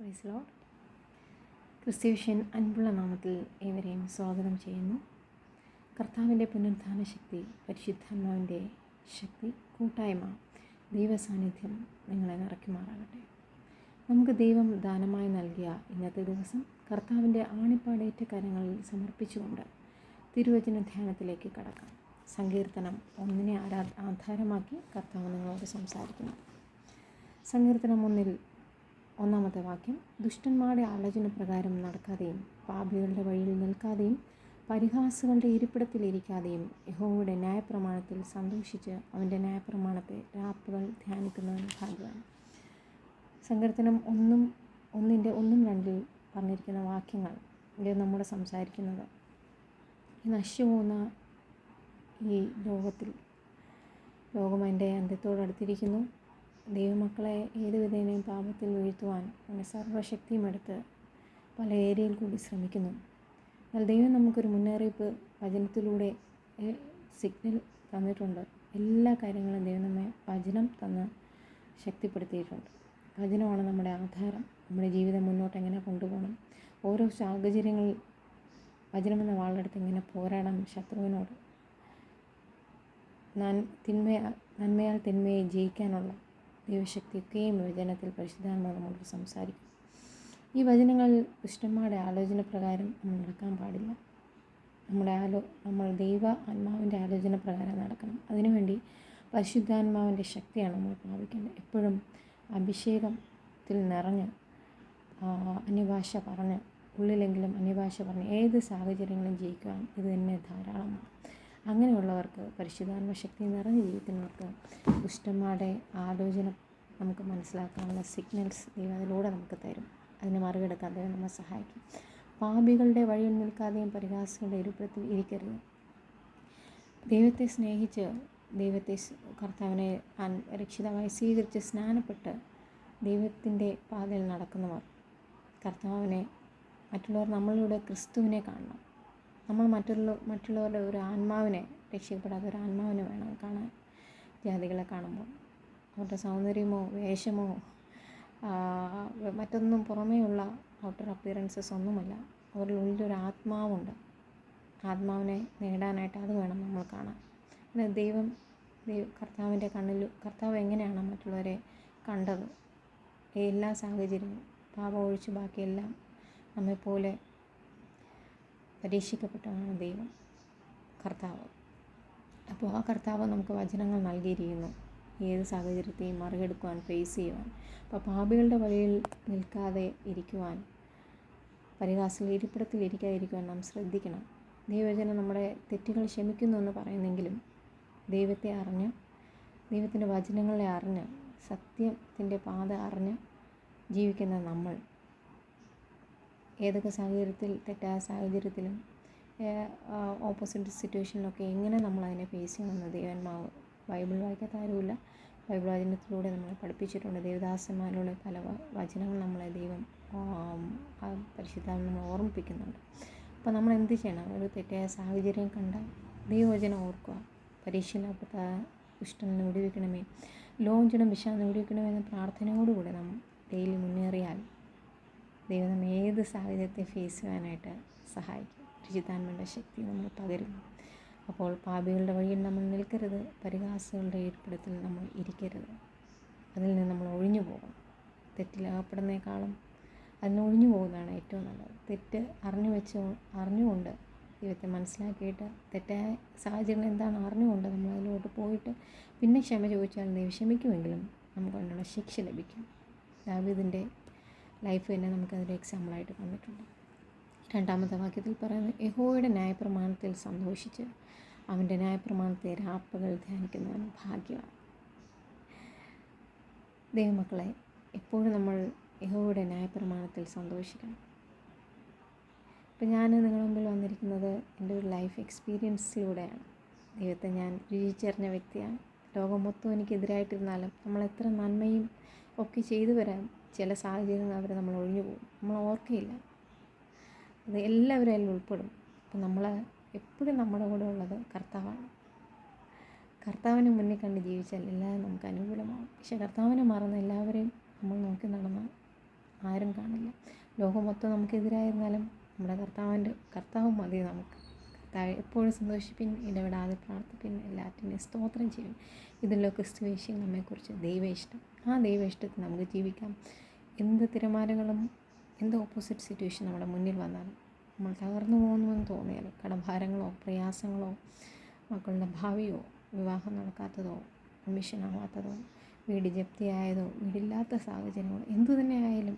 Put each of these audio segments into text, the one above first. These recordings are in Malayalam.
Praise Lord. ക്രിസ്ത്യവിഷ്യൻ അൻപുള്ള നാമത്തിൽ ഏവരെയും സ്വാഗതം ചെയ്യുന്നു. കർത്താവിൻ്റെ പുനരുദ്ധാന ശക്തി, പരിശുദ്ധാത്മാവിൻ്റെ ശക്തി, കൂട്ടായ്മ, ദൈവസാന്നിധ്യം നിങ്ങളെ നിറയ്ക്കുമാറാകട്ടെ. നമുക്ക് ദൈവം ദാനമായി നൽകിയ ഇന്നത്തെ ദിവസം കർത്താവിൻ്റെ ആണിപ്പാടേറ്റ കരങ്ങളിൽ സമർപ്പിച്ചുകൊണ്ട് തിരുവചന ധ്യാനത്തിലേക്ക് കടക്കാം. സങ്കീർത്തനം 1 ആധാരമാക്കി കർത്താവ് നിങ്ങളോട് സംസാരിക്കുന്നു. സങ്കീർത്തനം 1 വാക്യം: ദുഷ്ടന്മാരുടെ ആലോചന പ്രകാരം നടക്കാതെയും പാപികളുടെ വഴിയിൽ നിൽക്കാതെയും പരിഹാസികളുടെ ഇരിപ്പിടത്തിലിരിക്കാതെയും യഹോവയുടെ ന്യായപ്രമാണത്തിൽ സന്തോഷിച്ച് അവൻ്റെ ന്യായപ്രമാണത്തെ രാപ്പകൽ ധ്യാനിക്കുന്നവൻ ഭാഗ്യവാൻ. സങ്കീർത്തനം 1:1-2 പറഞ്ഞിരിക്കുന്ന വാക്യങ്ങൾ ഇത് നമ്മുടെ സംസാരിക്കുന്നത് ഈ നശിച്ചുപോകുന്ന ഈ ലോകം അതിൻ്റെ അന്ത്യത്തോടടുത്തിരിക്കുന്നു. ദൈവമക്കളെ ഏത് വിധേനയും പാപത്തിൽ വീഴ്ത്തുവാൻ അവൻ്റെ സർവ്വശക്തിയും എടുത്ത് പല ഏരിയയിൽ കൂടി ശ്രമിക്കുന്നു. എന്നാൽ ദൈവം നമുക്കൊരു മുന്നറിയിപ്പ് വചനത്തിലൂടെ സിഗ്നൽ തന്നിട്ടുണ്ട്. എല്ലാ കാര്യങ്ങളും ദൈവം നമ്മെ വചനം തന്ന് ശക്തിപ്പെടുത്തിയിട്ടുണ്ട്. വചനമാണ് നമ്മുടെ ആധാരം. നമ്മുടെ ജീവിതം മുന്നോട്ട് എങ്ങനെ കൊണ്ടുപോകണം, ഓരോ സാഹചര്യങ്ങളിൽ വചനമെന്ന വാളെടുത്ത് എങ്ങനെ പോരാടണം, ശത്രുവിനോട് നന്മയാൽ തിന്മയെ ജയിക്കാനുള്ള ദൈവശക്തിയൊക്കെയും വചനത്തിൽ പരിശുദ്ധാത്മാവ് നമ്മളോട് സംസാരിക്കും. ഈ വചനങ്ങളിൽ ദുഷ്ടന്മാരുടെ ആലോചന പ്രകാരം നമ്മൾ നടക്കാൻ പാടില്ല. നമ്മൾ ദൈവ ആത്മാവിൻ്റെ ആലോചന പ്രകാരം നടക്കണം. അതിനുവേണ്ടി പരിശുദ്ധാത്മാവിൻ്റെ ശക്തിയാണ് നമ്മൾ പ്രാപിക്കേണ്ടത്. എപ്പോഴും അഭിഷേകത്തിൽ നിറഞ്ഞ് അന്യഭാഷ പറഞ്ഞ് ഉള്ളിലെങ്കിലും അന്യഭാഷ പറഞ്ഞ് ഏത് സാഹചര്യങ്ങളും ജയിക്കുവാൻ ഇത് തന്നെ ധാരാളമാണ്. അങ്ങനെയുള്ളവർക്ക്, പരിശുദ്ധാത്മ ശക്തി നിറഞ്ഞ് ജീവിക്കുന്നവർക്ക് ദുഷ്ടന്മാരുടെ ആലോചന നമുക്ക് മനസ്സിലാക്കാനുള്ള സിഗ്നൽസ് ദൈവം അതിലൂടെ നമുക്ക് തരും. അതിനെ മറികടക്കാൻ ദൈവം നമ്മെ സഹായിക്കും. പാപികളുടെ വഴിയിൽ നിൽക്കാതെയും പരിഹാസികളുടെ ഇരിപ്പിടത്തിൽ ഇരിക്കരുത്. ദൈവത്തെ സ്നേഹിച്ച് കർത്താവിനെ രക്ഷിതാവായി സ്വീകരിച്ച് സ്നാനപ്പെട്ട് ദൈവത്തിൻ്റെ പാതയിൽ നടക്കുന്നവർ മറ്റുള്ളവർ നമ്മളിലൂടെ ക്രിസ്തുവിനെ കാണണം. നമ്മൾ മറ്റുള്ളവരുടെ ഒരു ആത്മാവിനെ, രക്ഷിക്കപ്പെടാത്ത ഒരു ആത്മാവിനെ വേണം കാണാൻ. ജാതികളെ കാണുമ്പോൾ അവരുടെ സൗന്ദര്യമോ വേഷമോ മറ്റൊന്നും പുറമേയുള്ള ഔട്ടർ അപ്പിയറൻസസ് ഒന്നുമല്ല. അവരുടെ ഉള്ളിലൊരു ആത്മാവുണ്ട്. ആത്മാവിനെ നേടാനായിട്ട് അത് വേണം നമ്മൾ കാണാൻ. കർത്താവിൻ്റെ കണ്ണിൽ കർത്താവ് എങ്ങനെയാണ് മറ്റുള്ളവരെ കണ്ടത്? എല്ലാ സാഹചര്യവും പാപം ഒഴിച്ച് ബാക്കിയെല്ലാം നമ്മെപ്പോലെ പരീക്ഷിക്കപ്പെട്ടതാണ് കർത്താവ്. അപ്പോൾ ആ കർത്താവ് നമുക്ക് വചനങ്ങൾ നൽകിയിരിക്കുന്നു, ഏത് സാഹചര്യത്തെയും മറികടക്കുവാൻ, ഫേസ് ചെയ്യുവാൻ. അപ്പോൾ പാപികളുടെ വഴിയിൽ നിൽക്കാതെ ഇരിക്കുവാൻ, പരിഹാസികളുടെ ഇരിപ്പിടത്തിൽ ഇരിക്കാതിരിക്കുവാൻ നാം ശ്രദ്ധിക്കണം. ദൈവവചനം നമ്മുടെ തെറ്റുകൾ ക്ഷമിക്കുന്നു എന്ന് പറയുന്നെങ്കിലും ദൈവത്തെ അറിഞ്ഞ്, ദൈവത്തിൻ്റെ വചനങ്ങളെ അറിഞ്ഞ്, സത്യത്തിൻ്റെ പാത അറിഞ്ഞ് ജീവിക്കുന്ന നമ്മൾ ഏതൊക്കെ സാഹചര്യത്തിൽ, തെറ്റായ സാഹചര്യത്തിലും ഓപ്പോസിറ്റ് സിറ്റുവേഷനിലൊക്കെ എങ്ങനെ നമ്മളതിനെ ഫേസ് ചെയ്യണമെന്ന് ദൈവാത്മാവ്, ബൈബിൾ വായിക്കാത്ത ആരുമില്ല, ബൈബിൾ വചനത്തിലൂടെ നമ്മളെ പഠിപ്പിച്ചിട്ടുണ്ട്. ദേവദാസന്മാരുടെ പല വചനങ്ങൾ നമ്മളെ ദൈവം പരിശുദ്ധാത്മാവ് നമ്മളെ ഓർമ്മിപ്പിക്കുന്നുണ്ട്. അപ്പോൾ നമ്മൾ എന്ത് ചെയ്യണം? ഒരു തെറ്റായ സാഹചര്യം കണ്ടാൽ ദൈവവചനം ഓർക്കുക. പരീക്ഷയിലാപ്പെട്ട ദുഷ്ടനെ വിടുവിക്കണമേ, ലോഞ്ചിടം വിശാന്ന് വിടുവിക്കണമേ എന്ന പ്രാർത്ഥനയോടുകൂടെ നാം ഡെയിലി മുന്നേറിയാൽ ദൈവം നമ്മെ ഏത് സാഹചര്യത്തെ ഫേസ് ചെയ്യാനായിട്ട് സഹായിക്കും. പരിശുദ്ധാത്മാവിൻ്റെ ശക്തി നമ്മൾ പകരും. അപ്പോൾ പാപികളുടെ വഴിയിൽ നമ്മൾ നിൽക്കരുത്, പരിഹാസികളുടെ ഇരിപ്പിടത്തിൽ നമ്മൾ ഇരിക്കരുത്. അതിൽ നിന്ന് നമ്മൾ ഒഴിഞ്ഞു പോകണം. തെറ്റിലകപ്പെടുന്നേക്കാളും അതിന് ഒഴിഞ്ഞു പോകുന്നതാണ് ഏറ്റവും നല്ലത്. തെറ്റ് അറിഞ്ഞുകൊണ്ട് ദൈവത്തെ മനസ്സിലാക്കിയിട്ട് തെറ്റായ സാഹചര്യം എന്താണ് അറിഞ്ഞുകൊണ്ട് നമ്മൾ അതിലോട്ട് പോയിട്ട് പിന്നെ ക്ഷമ ചോദിച്ചാൽ ദൈവം ക്ഷമിക്കുമെങ്കിലും നമുക്ക് അതിനുള്ള ശിക്ഷ ലഭിക്കും. ദാവീദിൻ്റെ ലൈഫ് തന്നെ നമുക്കതൊരു എക്സാമ്പിളായിട്ട് തന്നിട്ടുണ്ട്. 2 വാക്യത്തിൽ പറയുന്നത്, യഹോവയുടെ ന്യായപ്രമാണത്തിൽ സന്തോഷിച്ച് അവൻ്റെ ന്യായപ്രമാണത്തെ രാപ്പകൽ ധ്യാനിക്കുന്നവൻ ഭാഗ്യവാൻ. ദൈവമക്കളെ, എപ്പോഴും നമ്മൾ യഹോവയുടെ ന്യായപ്രമാണത്തിൽ സന്തോഷിക്കണം. ഇപ്പം ഞാൻ നിങ്ങളുടെ മുമ്പിൽ വന്നിരിക്കുന്നത് എൻ്റെ ഒരു ലൈഫ് എക്സ്പീരിയൻസിലൂടെയാണ്. ദൈവത്തെ ഞാൻ രുചിച്ചറിഞ്ഞ വ്യക്തിയാണ്. ലോകം മൊത്തം എനിക്കെതിരായിട്ടിരുന്നാലും നമ്മൾ എത്ര നന്മയും ഒക്കെ ചെയ്തു വരാം, ചില സാഹചര്യങ്ങൾ അവർ നമ്മൾ ഒഴിഞ്ഞു പോകും, നമ്മൾ ഓർക്കയില്ല. അത് എല്ലാവരും അതിൽ ഉൾപ്പെടും. അപ്പം നമ്മൾ എപ്പോഴും നമ്മുടെ കൂടെ ഉള്ളത് കർത്താവാണ്. കർത്താവിനെ മുന്നിൽ കണ്ട് ജീവിച്ചാൽ എല്ലാം നമുക്ക് അനുകൂലമാകും. പക്ഷെ കർത്താവിനെ മറന്ന് എല്ലാവരെയും നമ്മൾ നോക്കി നടന്നാൽ ആരും കാണില്ല. ലോകം മൊത്തം നമുക്കെതിരായിരുന്നാലും നമ്മുടെ കർത്താവ് മതി നമുക്ക്. കർത്താവ് എപ്പോഴും സന്തോഷിപ്പിൻ, ഇടപെടാതെ പ്രാർത്ഥിപ്പിൻ, എല്ലാറ്റിനെയും സ്തോത്രം ചെയ്യും. ഇതിലോ ക്രിസ്തുവേശിയിൽ നമ്മെക്കുറിച്ച് ദൈവ ഇഷ്ടം. ആ ദൈവ ഇഷ്ടത്തിൽ നമുക്ക് ജീവിക്കാം. എന്ത് തിരമാലകളും എന്ത് ഓപ്പോസിറ്റ് സിറ്റുവേഷൻ നമ്മുടെ മുന്നിൽ വന്നാലും, നമ്മൾ തകർന്നു പോകുന്നുവെന്ന് തോന്നിയാലും, കടഭാരങ്ങളോ പ്രയാസങ്ങളോ മക്കളുടെ ഭാവിയോ വിവാഹം നടക്കാത്തതോ അഡ്മിഷനാവാത്തതോ വീട് ജപ്തിയായതോ വീടില്ലാത്ത സാഹചര്യങ്ങളോ എന്തു തന്നെ ആയാലും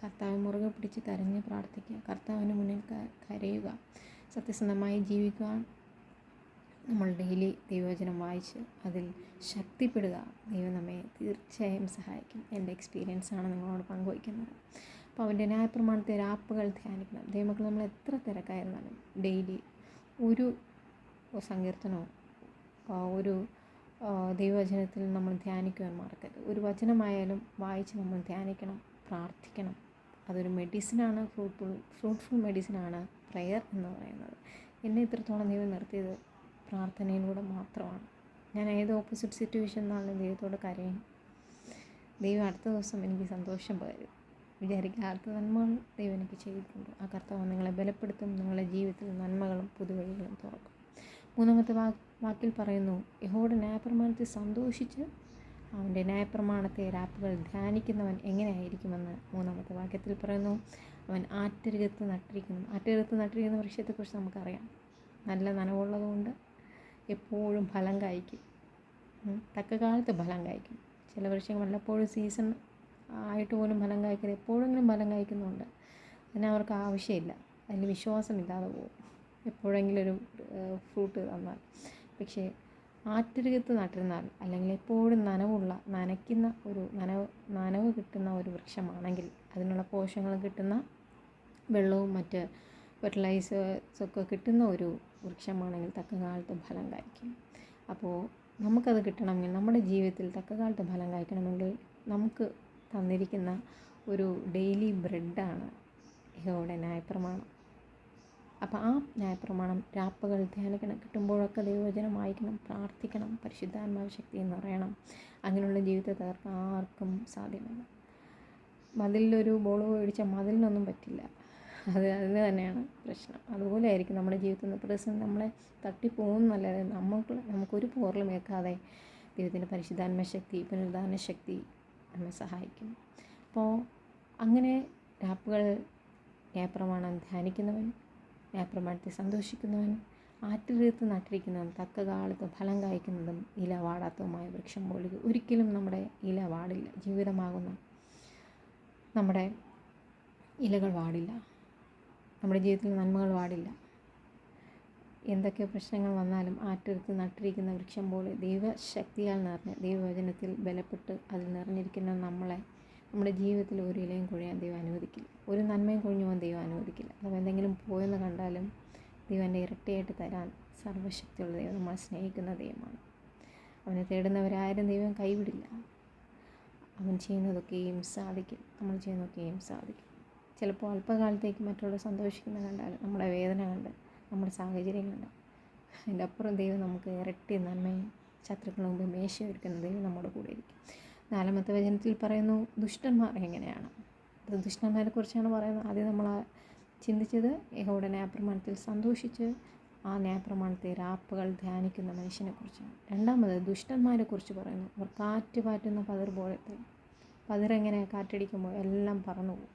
കർത്താവ് മുറുകെ പിടിച്ച് കരഞ്ഞ് പ്രാർത്ഥിക്കുക. കർത്താവിന് മുന്നിൽ കരയുക. സത്യസന്ധമായി ജീവിക്കുവാൻ നമ്മൾ ഡെയിലി ദൈവവചനം വായിച്ച് അതിൽ ശക്തിപ്പെടുക. ദൈവം നമ്മെ തീർച്ചയായും സഹായിക്കും. എൻ്റെ എക്സ്പീരിയൻസാണ് നിങ്ങളോട് പങ്കുവയ്ക്കുന്നത്. അപ്പോൾ അവൻ്റെ ന്യായപ്രമാണത്തെ രാപ്പുകൾ ധ്യാനിക്കണം. ദൈവമക്കൾ നമ്മൾ എത്ര തിരക്കായിരുന്നാലും ഡെയിലി ഒരു സങ്കീർത്തനമോ ഒരു ദൈവവചനത്തിൽ നമ്മൾ ധ്യാനിക്കുവാൻ മറക്കരുത്. ഒരു വചനമായാലും വായിച്ച് നമ്മൾ ധ്യാനിക്കണം, പ്രാർത്ഥിക്കണം. അതൊരു മെഡിസിനാണ്, ഫ്രൂട്ട്ഫുൾ മെഡിസിനാണ് പ്രെയർ എന്ന് പറയുന്നത്. എന്നെ ഇത്രത്തോളം ദൈവം നിർത്തിയത് പ്രാർത്ഥനയിലൂടെ മാത്രമാണ്. ഞാൻ ഏത് ഓപ്പോസിറ്റ് സിറ്റുവേഷൻ എന്നാലും ദൈവത്തോട് കരയും. ദൈവം അടുത്ത ദിവസം എനിക്ക് സന്തോഷം പകരും. വിചാരിക്കാത്ത നന്മകൾ ദൈവം എനിക്ക് ചെയ്തിട്ടുണ്ട്. ആ കർത്താവ് നിങ്ങളെ ബലപ്പെടുത്തും, നിങ്ങളുടെ ജീവിതത്തിൽ നന്മകളും പുതുവഴികളും തുറക്കും. മൂന്നാമത്തെ വാക്കിൽ പറയുന്നു, യഹോവയുടെ ന്യായപ്രമാണത്തിൽ സന്തോഷിച്ച് അവൻ്റെ ന്യായപ്രമാണത്തെ രാപ്പുകൾ ധ്യാനിക്കുന്നവൻ എങ്ങനെയായിരിക്കുമെന്ന് മൂന്നാമത്തെ വാക്യത്തിൽ പറയുന്നു. അവൻ ആറ്റരികത്ത് നട്ടിരിക്കുന്ന വൃക്ഷത്തെക്കുറിച്ച് നമുക്കറിയാം. നല്ല നനവുള്ളതുകൊണ്ട് എപ്പോഴും ഫലം കായ്ക്കും, തക്ക കാലത്ത് ഫലം കായ്ക്കും. ചില വൃക്ഷങ്ങൾ വല്ലപ്പോഴും സീസൺ ആയിട്ട് പോലും ഫലം കായ്ക്കുന്നത് എപ്പോഴെങ്കിലും ഫലം കായ്ക്കുന്നുണ്ട്. അതിനവർക്ക് ആവശ്യമില്ല, അതിൽ വിശ്വാസമില്ലാതെ പോകും എപ്പോഴെങ്കിലും ഒരു ഫ്രൂട്ട് തന്നാൽ. പക്ഷേ ആറ്റരികത്ത് നട്ടിരുന്നാൽ, അല്ലെങ്കിൽ എപ്പോഴും നനവ് കിട്ടുന്ന ഒരു വൃക്ഷമാണെങ്കിൽ, അതിനുള്ള പോഷകങ്ങൾ കിട്ടുന്ന വെള്ളവും മറ്റ് ഫെർട്ടിലൈസേഴ്സൊക്കെ കിട്ടുന്ന ഒരു വൃക്ഷമാണെങ്കിൽ തക്ക കാലത്ത് ഫലം കായ്ക്കും. അപ്പോൾ നമുക്കത് കിട്ടണമെങ്കിൽ, നമ്മുടെ ജീവിതത്തിൽ തക്ക കാലത്ത് ഫലം കായ്ക്കണമെങ്കിൽ നമുക്ക് തന്നിരിക്കുന്ന ഒരു ഡെയിലി ബ്രെഡാണ് യഹോവയുടെ ന്യായപ്രമാണം. അപ്പോൾ ആ ന്യായപ്രമാണം രാപ്പകൽ ധ്യാനിക്കണം. കിട്ടുമ്പോഴൊക്കെ ദൈവവചനം വായിക്കണം, പ്രാർത്ഥിക്കണം, പരിശുദ്ധാത്മാവ് ശക്തി നിറയണം. അങ്ങനെയുള്ള ജീവിതത്തെ തകർക്കാൻ ആർക്കും സാധ്യമല്ല. മതിലൊരു ബോൾ മേടിച്ചാൽ മതിലിനൊന്നും പറ്റില്ല. അതിന് തന്നെയാണ് പ്രശ്നം. അതുപോലെ ആയിരിക്കും നമ്മുടെ ജീവിതത്തിൽ നിന്ന് പ്രതിസന്ധി നമ്മളെ തട്ടിപ്പോകുന്നല്ലാതെ നമുക്കൊരു പോറലും ഏൽക്കാതെ ദൈവത്തിൻ്റെ പരിശുദ്ധാത്മ ശക്തി, പുനരുദ്ധാരണ ശക്തി നമ്മെ സഹായിക്കും. അപ്പോൾ അങ്ങനെ രാപ്പുകൾ ന്യായപ്രമാണം ധ്യാനിക്കുന്നവൻ, ന്യായപ്രമാണത്തെ സന്തോഷിക്കുന്നവൻ, ആറ്റിലിരുത്ത് നട്ടിരിക്കുന്നവൻ, തക്ക കാലത്ത് ഫലം കായ്ക്കുന്നതും ഇല വാടാത്തതുമായ വൃക്ഷം പോലെ. ഒരിക്കലും നമ്മുടെ ഇല വാടില്ല. ജീവിതമാകുന്ന നമ്മുടെ ഇലകൾ വാടില്ല. നമ്മുടെ ജീവിതത്തിൽ നന്മകൾ വാടില്ല. എന്തൊക്കെ പ്രശ്നങ്ങൾ വന്നാലും ആറ്റിലിരുത്ത് നട്ടിരിക്കുന്ന വൃക്ഷം പോലെ ദൈവശക്തിയാൽ നിറഞ്ഞ് ദൈവവചനത്തിൽ ബലപ്പെട്ട് അതിൽ നിറഞ്ഞിരിക്കുന്ന നമ്മുടെ ജീവിതത്തിൽ ഒരു ഇലയും കൊഴിയാൻ ദൈവം അനുവദിക്കില്ല. ഒരു നന്മയും കൊഴിഞ്ഞു പോകാൻ ദൈവം അനുവദിക്കില്ല. അപ്പോൾ എന്തെങ്കിലും പോയെന്ന് കണ്ടാലും ദൈവൻ്റെ ഇരട്ടിയായിട്ട് തരാൻ സർവ്വശക്തിയുള്ള ദൈവം നമ്മളെ സ്നേഹിക്കുന്ന ദൈവമാണ്. അവനെ തേടുന്നവരാരും ദൈവം കൈവിടില്ല. അവൻ ചെയ്യുന്നതൊക്കെയും സാധിക്കും. നമ്മൾ ചെയ്യുന്നതൊക്കെയും സാധിക്കും. ചിലപ്പോൾ അല്പകാലത്തേക്ക് മറ്റുള്ളവർ സന്തോഷിക്കുന്ന കണ്ടാൽ, നമ്മുടെ വേദന കണ്ട്, നമ്മുടെ സാഹചര്യം കണ്ട്, അതിൻ്റെ അപ്പുറം ദൈവം നമുക്ക് ഇരട്ടി നന്മയും ശത്രുക്കളുടെ മുമ്പ് മേശ ഒരുക്കുന്ന ദൈവം നമ്മുടെ കൂടെ ഇരിക്കും. 4-ാമത്തെ വചനത്തിൽ പറയുന്നു, ദുഷ്ടന്മാർ എങ്ങനെയാണ്. അത് ദുഷ്ടന്മാരെ കുറിച്ചാണ് പറയുന്നത്. ആദ്യം നമ്മൾ ചിന്തിച്ചത് യഹോവയുടെ ന്യായപ്രമാണത്തിൽ സന്തോഷിച്ച് ആ ന്യായപ്രമാണത്തെ രാപ്പുകൾ ധ്യാനിക്കുന്ന മനുഷ്യനെ കുറിച്ചാണ്. രണ്ടാമത് ദുഷ്ടന്മാരെ കുറിച്ച് പറയുന്നു. അവർ കാറ്റ് പാറ്റുന്ന പതിർ പോലത്തെ. പതിരെങ്ങനെ കാറ്റടിക്കുമ്പോൾ എല്ലാം പറന്നു പോകും.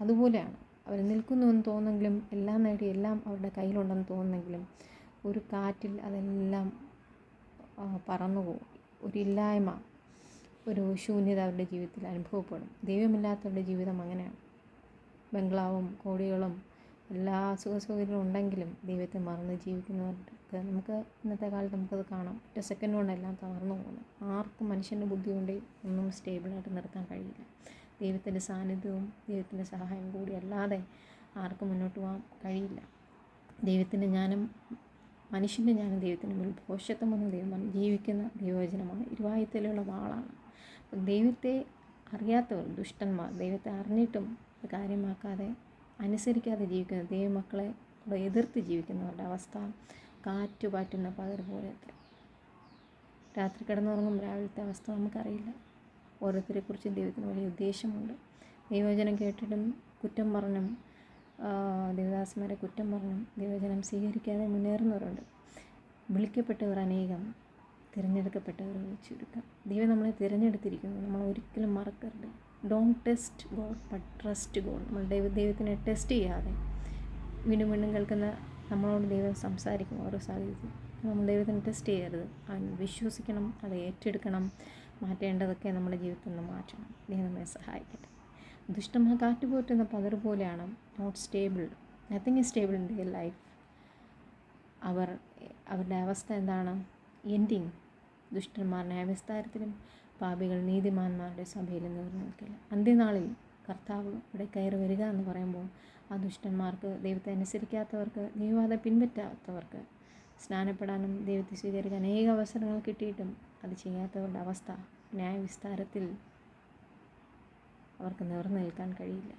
അതുപോലെയാണ് അവർ നിൽക്കുന്നുവെന്ന് തോന്നുമെങ്കിലും, എല്ലാം നേടി എല്ലാം അവരുടെ കയ്യിലുണ്ടെന്ന് തോന്നുന്നെങ്കിലും ഒരു കാറ്റിൽ അതെല്ലാം പറന്നു പോകും. ഒരില്ലായ്മ, ഒരു ശൂന്യത അവരുടെ ജീവിതത്തിൽ അനുഭവപ്പെടും. ദൈവമില്ലാത്തവരുടെ ജീവിതം അങ്ങനെയാണ്. ബംഗ്ലാവും കോടികളും എല്ലാ സുഖസൗകര്യങ്ങളും ഉണ്ടെങ്കിലും ദൈവത്തെ മറന്ന് ജീവിക്കുന്നവർക്ക് നമുക്ക് ഇന്നത്തെ കാലത്ത് നമുക്കത് കാണാം. ഒറ്റ സെക്കൻഡ് കൊണ്ടെല്ലാം തകർന്നു പോകുന്നത്. ആർക്കും മനുഷ്യൻ്റെ ബുദ്ധി കൊണ്ട് ഒന്നും സ്റ്റേബിളായിട്ട് നിർത്താൻ കഴിയില്ല. ദൈവത്തിൻ്റെ സാന്നിധ്യവും ദൈവത്തിൻ്റെ സഹായം കൂടി അല്ലാതെ ആർക്കും മുന്നോട്ട് പോകാൻ കഴിയില്ല. ദൈവത്തിൻ്റെ ജ്ഞാനം, മനുഷ്യൻ്റെ ജ്ഞാനം ദൈവത്തിൻ്റെ മുന്നിൽ ഭോഷത്വമെന്ന് ദൈവം ജീവിക്കുന്ന ദൈവവചനമാണ്. ഇരുവായുത്തലുള്ള വാളാണ്. ദൈവത്തെ അറിയാത്തവർ, ദുഷ്ടന്മാർ, ദൈവത്തെ അറിഞ്ഞിട്ടും കാര്യമാക്കാതെ അനുസരിക്കാതെ ജീവിക്കുന്ന ദൈവമക്കളെ എതിർത്ത് ജീവിക്കുന്നവരുടെ അവസ്ഥ കാറ്റ് പാറ്റുന്ന പകർ പോലെ. രാത്രി കിടന്നുറങ്ങും രാവിലത്തെ അവസ്ഥ നമുക്കറിയില്ല. ഓരോരുത്തരെക്കുറിച്ചും ദൈവത്തിന് വലിയ ഉദ്ദേശമുണ്ട്. ദൈവവചനം കേട്ടിട്ടും കുറ്റം പറഞ്ഞും ദേവദാസന്മാരെ കുറ്റം പറഞ്ഞും ദൈവവചനം സ്വീകരിക്കാതെ മുന്നേറുന്നവരുണ്ട്. വിളിക്കപ്പെട്ടവർ അനേകം, തിരഞ്ഞെടുക്കപ്പെട്ടവർ ചുരുക്കം. ദൈവം നമ്മളെ തിരഞ്ഞെടുത്തിരിക്കുന്നു, നമ്മൾ ഒരിക്കലും മറക്കരുത്. Don't test God but trust God. നമ്മൾ ദൈവത്തിനെ ടെസ്റ്റ് ചെയ്യാതെ വീണ്ടും വീണ്ടും കേൾക്കുന്ന നമ്മളോട് ദൈവം സംസാരിക്കും ഓരോ സാഹചര്യത്തിൽ. നമ്മൾ ദൈവത്തിനെ ടെസ്റ്റ് ചെയ്യരുത്, അവൻ വിശ്വസിക്കണം, അത് ഏറ്റെടുക്കണം. മാറ്റേണ്ടതൊക്കെ നമ്മുടെ ജീവിതത്തിൽ നിന്ന് മാറ്റണം. ദൈവം നമ്മെ സഹായിക്കട്ടെ. ദുഷ്ടന്മാർ കാറ്റുപോറ്റുന്ന പതർ പോലെയാണ്. Not stable, nothing is stable in their life. അവരുടെ അവസ്ഥ എന്താണ്? എൻഡിങ്. ദുഷ്ടന്മാർ ന്യായവിസ്താരത്തിലും പാപികൾ നീതിമാന്മാരുടെ സഭയിലും നിവർന്നു നിൽക്കില്ല. അന്ത്യനാളിൽ കർത്താവ് ഇവിടെ കയറി വരിക എന്ന് പറയുമ്പോൾ ആ ദുഷ്ടന്മാർക്ക്, ദൈവത്തെ അനുസരിക്കാത്തവർക്ക്, ദൈവവാദം പിൻപറ്റാത്തവർക്ക് സ്നാനപ്പെടാനും ദൈവത്തെ സ്വീകരിക്കാൻ അനേക അവസരങ്ങൾ കിട്ടിയിട്ടും അത് ചെയ്യാത്തവരുടെ അവസ്ഥ, ന്യായവിസ്താരത്തിൽ അവർക്ക് നിവർന്നു നിൽക്കാൻ കഴിയില്ല.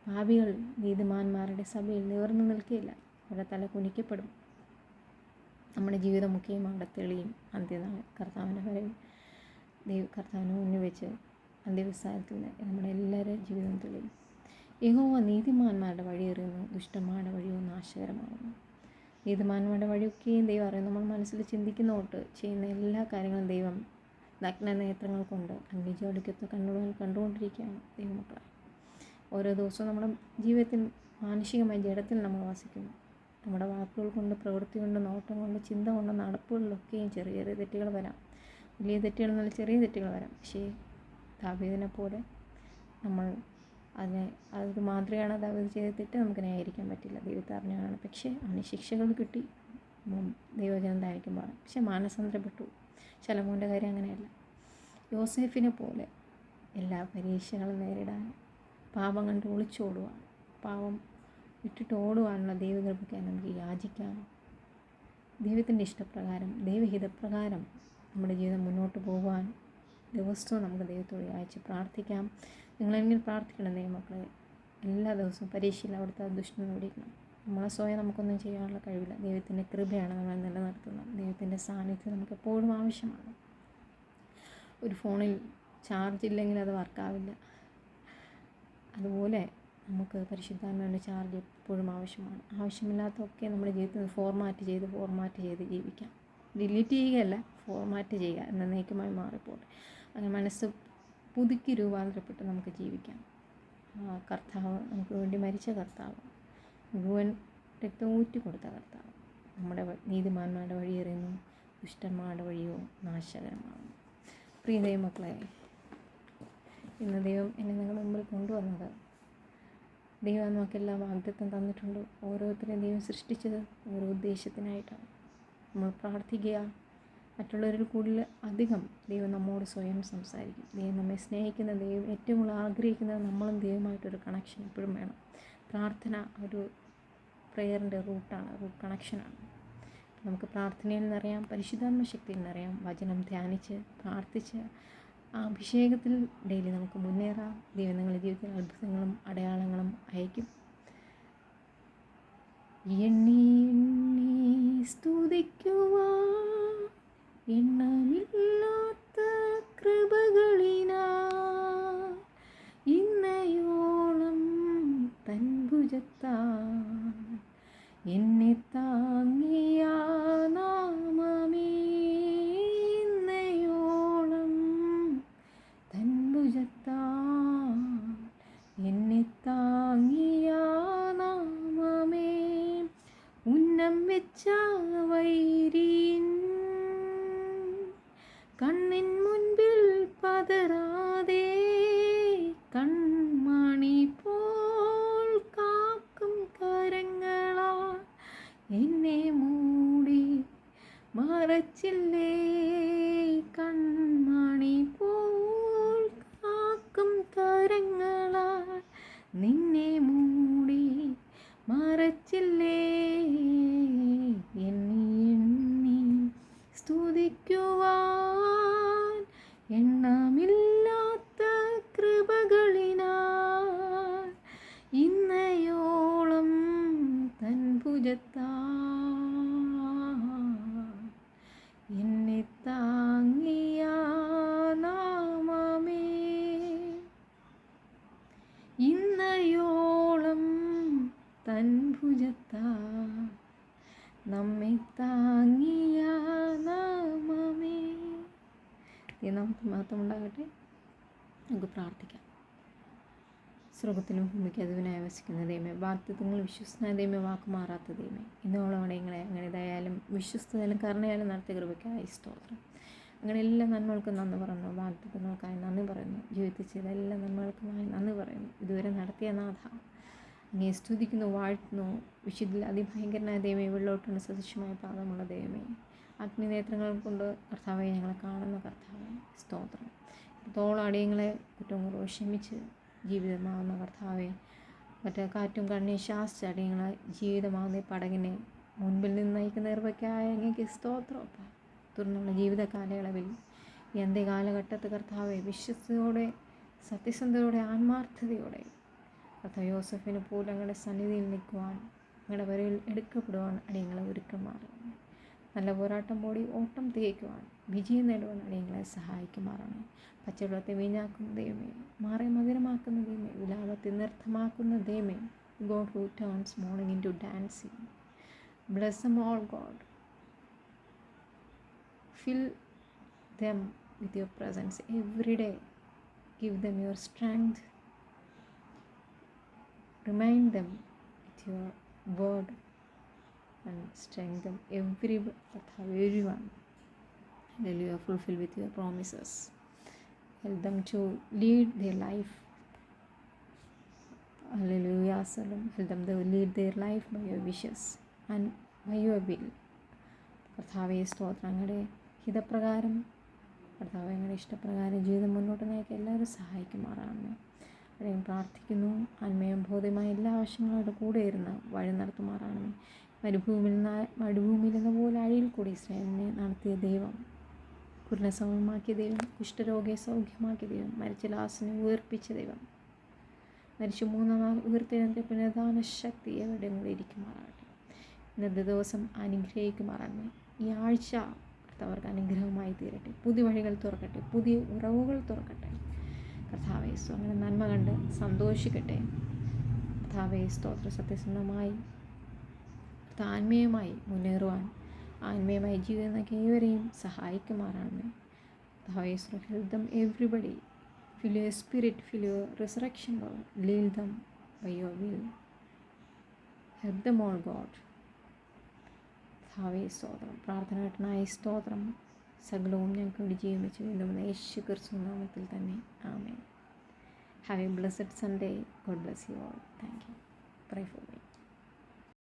പാപികൾ നീതിമാന്മാരുടെ സഭയിൽ നിവർന്നു നിൽക്കുകയില്ല. അവരുടെ തല കുനിക്കപ്പെടും. നമ്മുടെ ജീവിതമൊക്കെയും അവിടെ തെളിയും. അന്ത്യനാൾ കർത്താവിൻ്റെ വരവിൽ കർത്താവിന് മുന്നിൽ വെച്ച് അന്ത്യവിസ്താരത്തിൽ നമ്മുടെ എല്ലാവരുടെ ജീവിതം തെളിയും. യഹോവ നീതിമാന്മാരുടെ വഴി എറിയുന്നു, ദുഷ്ടന്മാരുടെ വഴിയോ നാശകരമാകുന്നു. നീതിമാന്മാരുടെ വഴിയൊക്കെയും ദൈവം അറിയും. നമ്മൾ മനസ്സിൽ ചിന്തിക്കുന്നോട്ട് ചെയ്യുന്ന എല്ലാ കാര്യങ്ങളും ദൈവം നഗ്ന നേത്രങ്ങൾ കൊണ്ട് അഗ്നിജ്വാലിക്കത്ത് കണ്ണുകൾ കണ്ടുകൊണ്ടിരിക്കുകയാണ് ദൈവമക്കളെ. ഓരോ ദിവസവും നമ്മുടെ ജീവിതത്തിൽ മാനുഷികമായ ജഡത്തിൽ നമ്മൾ വസിക്കുന്നു. നമ്മുടെ വാക്കുകൾ കൊണ്ട്, പ്രവൃത്തി കൊണ്ട്, നോട്ടം കൊണ്ട്, ചിന്ത കൊണ്ട്, നടപ്പുകളിലൊക്കെയും ചെറിയ ചെറിയ തെറ്റുകൾ വരാം. വലിയ തെറ്റുകൾ എന്നുള്ള ചെറിയ തെറ്റുകൾ വരാം. പക്ഷേ ദാവീദിനെ പോലെ നമ്മൾ അതൊരു മാതൃകയാണ്. ദാവീദ് ചെയ്ത തെറ്റ് നമുക്ക് ന്യായീകരിക്കാൻ പറ്റില്ല, ദൈവത്തെ അറിഞ്ഞാണ്. പക്ഷേ അവന് ശിക്ഷകൾ കിട്ടി, ദൈവജനം ധാരിക്കുമ്പോൾ. പക്ഷെ മാനസാന്തരപ്പെട്ടു. ശലോമോൻ്റെ കാര്യം അങ്ങനെയല്ല. യോസേഫിനെ പോലെ എല്ലാ പരീക്ഷകളും നേരിടാൻ, പാപം കണ്ട് ഒളിച്ചോടുവാൻ, പാപം വിട്ടിട്ട് ഓടുവാനുള്ള ദൈവകൃപയ്ക്കായി നമുക്ക് യാചിക്കാം. ദൈവത്തിൻ്റെ ഇഷ്ടപ്രകാരം, ദൈവഹിതപ്രകാരം നമ്മുടെ ജീവിതം മുന്നോട്ട് പോകുവാൻ ദിവസവും നമുക്ക് ദൈവത്തോട് യാചിച്ച് പ്രാർത്ഥിക്കാം. നിങ്ങളെങ്കിലും പ്രാർത്ഥിക്കണം ദൈവമക്കളെ. എല്ലാ ദിവസവും പരീക്ഷയിൽ അവിടുത്തെ ദുഷ്ടനോടിക്കണം. നമ്മളെ സ്വയം നമുക്കൊന്നും ചെയ്യാനുള്ള കഴിവില്ല. ദൈവത്തിൻ്റെ കൃപയാണ് നമ്മളെ നിലനിർത്തുന്നത്. ദൈവത്തിൻ്റെ സാന്നിധ്യം നമുക്ക് എപ്പോഴും ആവശ്യമാണ്. ഒരു ഫോണിൽ ചാർജ് ഇല്ലെങ്കിൽ അത് വർക്കാവില്ല. അതുപോലെ നമുക്ക് പരിശുദ്ധാത്മാവിൻ്റെ ചാർജ് എപ്പോഴും ആവശ്യമാണ്. ആവശ്യമില്ലാത്തതൊക്കെ നമ്മുടെ ജീവിതത്തിൽ ഫോർമാറ്റ് ചെയ്ത് ജീവിക്കാം. ഡിലീറ്റ് ചെയ്യുകയല്ല, ഫോർമാറ്റ് ചെയ്യുക. എന്നേക്കുമായി മാറിപ്പോട്ടെ. അങ്ങനെ മനസ്സ് പുതുക്കി രൂപാന്തരപ്പെട്ട് നമുക്ക് ജീവിക്കാം. കർത്താവ് നമുക്ക് വേണ്ടി മരിച്ച കർത്താവ്, മുഴുവൻ രക്തം ഊറ്റി കൊടുത്ത കർത്താവ് നമ്മുടെ നീതിമാന്മാരുടെ വഴി എറിയുന്നു, ദുഷ്ടന്മാരുടെ വഴിയോ നാശകരമാകുന്നു. പ്രിയ ദൈവമക്കളെ, ഇന്ന് ദൈവം എന്നെ നിങ്ങളുടെ മുമ്പിൽ കൊണ്ടുവന്നത്, ദൈവം നമുക്കെല്ലാം വാഗ്ദത്തം തന്നിട്ടുണ്ട്. ഓരോരുത്തരെയും ദൈവം സൃഷ്ടിച്ചത് ഓരോ ഉദ്ദേശത്തിനായിട്ടാണ്. നമ്മൾ പ്രാർത്ഥിക്കുക. മറ്റുള്ളവരിൽ കൂടുതൽ അധികം ദൈവം നമ്മോട് സ്വയം സംസാരിക്കും. ദൈവം നമ്മെ സ്നേഹിക്കുന്ന, ദൈവം ഏറ്റവും കൂടുതൽ ആഗ്രഹിക്കുന്നത് നമ്മളും ദൈവമായിട്ടൊരു കണക്ഷൻ എപ്പോഴും വേണം. പ്രാർത്ഥന ഒരു പ്രെയറിൻ്റെ റൂട്ട് കണക്ഷനാണ്. നമുക്ക് പ്രാർത്ഥനയിൽ നിന്നറിയാം, പരിശുദ്ധാത്മ ശക്തിയിൽ നിന്നറിയാം. വചനം ധ്യാനിച്ച് പ്രാർത്ഥിച്ച് ആ അഭിഷേകത്തിൽ ഡെയിലി നമുക്ക് മുന്നേറാം. ദൈവം നിങ്ങളുടെ ജീവിതത്തിൽ അത്ഭുതങ്ങളും അടയാളങ്ങളും അയക്കും. എണ്ണി സ്തുതിക്കുവാൻ എണ്ണമില്ലാത്ത കൃപകളിനാൽ ഇന്നയോളം തൻ ഭുജത്താൽ എന്നെ താങ്ങിയ നാമമേ, ഇന്നയോളം തൻ ഭുജത്താൽ എന്നെ താങ്ങിയ നാമമേ, ഉന്നം വെച്ച വൈരിൻ കണ്ണിൻ മുൻപിൽ പതറാതെ കൺമണി പോൽ കാക്കും കരങ്ങളാൽ എന്നെ മൂടി മറച്ചില്ലേ, കൺമണി പോൽ കാക്കും കരങ്ങളാൽ നിന്നെ മൂടി മറച്ചില്ലേ, എണ്ണി സ്തുതിക്കുവാൻ എണ്ണമില്ലാത്ത കൃപകളിനാൽ ഇന്നയോളം തൻ ഭുജത്താൽ എന്നെ താങ്ങിയ നാമമേ. മലയോളം തൻ ഭുജത്താ നമ്മെ താങ്ങിയ നാമമേ. നമുക്ക് മാത്രം ഉണ്ടാകട്ടെ. നമുക്ക് പ്രാർത്ഥിക്കാം. സ്വർഗത്തിലും ഭൂമിക്ക് അതുവിനായി വസിക്കുന്ന ദൈവമേ, വാഗ്ദത്തങ്ങൾ വിശ്വസ്തനായ ദൈവമേ, വാക്കുമാറാത്ത ദൈവമേ, ഇന്നോളം അടയങ്ങളെ അങ്ങനെ ദയാലും വിശ്വസ്തയാലും കരുണയാലും നടത്തിയ കൃപയ്ക്കായി സ്തോത്രം. അങ്ങനെ എല്ലാ നന്മകൾക്കും നന്ദി പറയുന്നു. വാഗ്ദത്തങ്ങൾക്കായി നന്ദി പറയുന്നു. ജീവിതത്തിൽ ചെയ്ത എല്ലാ നന്മകൾക്കുമായി നന്ദി പറയുന്നു. ഇതുവരെ നടത്തിയ നാഥ അങ്ങേ സ്തുതിക്കുന്നു, വാഴ്ത്തുന്നു. വിശുദ്ധിൽ അതിഭയങ്കരനായ ദൈവമേ, വെള്ളോട്ടിന് സദൃശമായ പാദമുള്ള ദൈവമേ, അഗ്നിനേത്രങ്ങൾ കൊണ്ട് കർത്താവെ ഞങ്ങളെ കാണുന്ന കർത്താവെ സ്തോത്രം. ഇത്രത്തോളം അടിയങ്ങളെ കുറ്റം കുറവ് ക്ഷമിച്ച് ജീവിതമാകുന്ന കർത്താവെ, മറ്റേ കാറ്റും കണ്ണി ശാസിച്ച അടിയങ്ങളെ ജീവിതമാകുന്ന ഈ പടകിനെ മുൻപിൽ നിന്ന് നയിക്കുന്ന കൃപയ്ക്കായ അങ്ങേക്ക് സ്തോത്രം. തുടർന്നുള്ള ജീവിത കാലയളവിൽ ഈ അന്ത്യകാലഘട്ടത്ത് കർത്താവെ വിശ്വസ്തയോടെ, സത്യസന്ധതയോടെ, ആത്മാർത്ഥതയോടെ കർത്താവ് യോസഫിനെ പോലെ ഞങ്ങളുടെ സന്നിധിയിൽ നിൽക്കുവാൻ, ഞങ്ങളുടെ വരയിൽ എടുക്കപ്പെടുവാൻ അടിയങ്ങളെ ഒരുക്കമാറും. നല്ല പോരാട്ടം ഓടി ഓട്ടം തികയ്ക്കുവാൻ, വിജയം നേടുവാൻ അടിയങ്ങളെ സഹായിക്കുമാറാണ്. പച്ചവെള്ളത്തെ വീഞ്ഞാക്കുന്ന ദൈവമേ, മാറെ മധുരമാക്കുന്ന ദൈവമേ, വിലാപത്തെ നൃത്തമാക്കുന്ന ദൈവമേ, God who turns mourning into dancing. Bless them all, God. Fill them with your presence every day. Give them your strength. Remind them with your word and strengthen everyone. Hallelujah. Fulfill with your promises. Help them to lead their life. Hallelujah. Help them to lead their life by your wishes and by your will. കർത്താവേ സ്തോത്രം. അങ്ങയുടെ ഹിതപ്രകാരം കർത്താവേ, അങ്ങയുടെ ഇഷ്ടപ്രകാരം ജീവിതം മുന്നോട്ട് നയിക്കാൻ എല്ലാവരും സഹായിക്കുമാറാണ്. അദ്ദേഹം പ്രാർത്ഥിക്കുന്നു. ആത്മീയം ബോധ്യമായ എല്ലാ ആവശ്യങ്ങളുടെ കൂടെ ഇരുന്ന് വഴി നടത്തുമാറാണ്. മരുഭൂമിയിൽ എന്ന പോലെ അഴിയിൽ കൂടി ഇസ്രായേലിനെ നടത്തിയ ദൈവം, കുരുടനെ സൗഖ്യമാക്കിയ ദൈവം, കുഷ്ഠരോഗിയെ സൗഖ്യമാക്കിയ ദൈവം, മരിച്ച ലാസറിനെ ഉയർപ്പിച്ച ദൈവം, മരിച്ചു 3 നാൾ ഉയർത്തെഴുന്നേറ്റ പുനരുദ്ധാന ശക്തി എവിടെയെങ്കിലും ഇരിക്കുമാറാകട്ടെ. ഇന്നത്തെ ദിവസം അനുഗ്രഹിക്കുമാറാകട്ടെ. ഈ ആഴ്ച കർത്താവർക്ക് അനുഗ്രഹമായി തീരട്ടെ. പുതിയ വഴികൾ തുറക്കട്ടെ, പുതിയ ഉറവുകൾ തുറക്കട്ടെ. കർത്താവേ അങ്ങനെ നന്മ കണ്ട് സന്തോഷിക്കട്ടെ. കർത്താവേ സ്തോത്ര. സത്യസന്ധമായി ആത്മീയമായി മുന്നേറുവാൻ, ആത്മീയമായി ജീവിതം ഏവരെയും സഹായിക്കുമാറാണ്. കർത്താവേ help them everybody. Fill your spirit, fill your resurrection, Lord. Lead them by your will. Help them all, God. കർത്താവേ സ്തോത്രം. പ്രാർത്ഥനകേട്ടനായി സ്തോത്രം. സകലവും ഞങ്ങൾക്ക് വേണ്ടി ജീവിച്ചു വീണ്ടും യേശു ക്രിസ്തു നാമത്തിൽ തന്നെ ആമേൻ. Have a blessed Sunday. God bless you all. Thank you. Pray for me.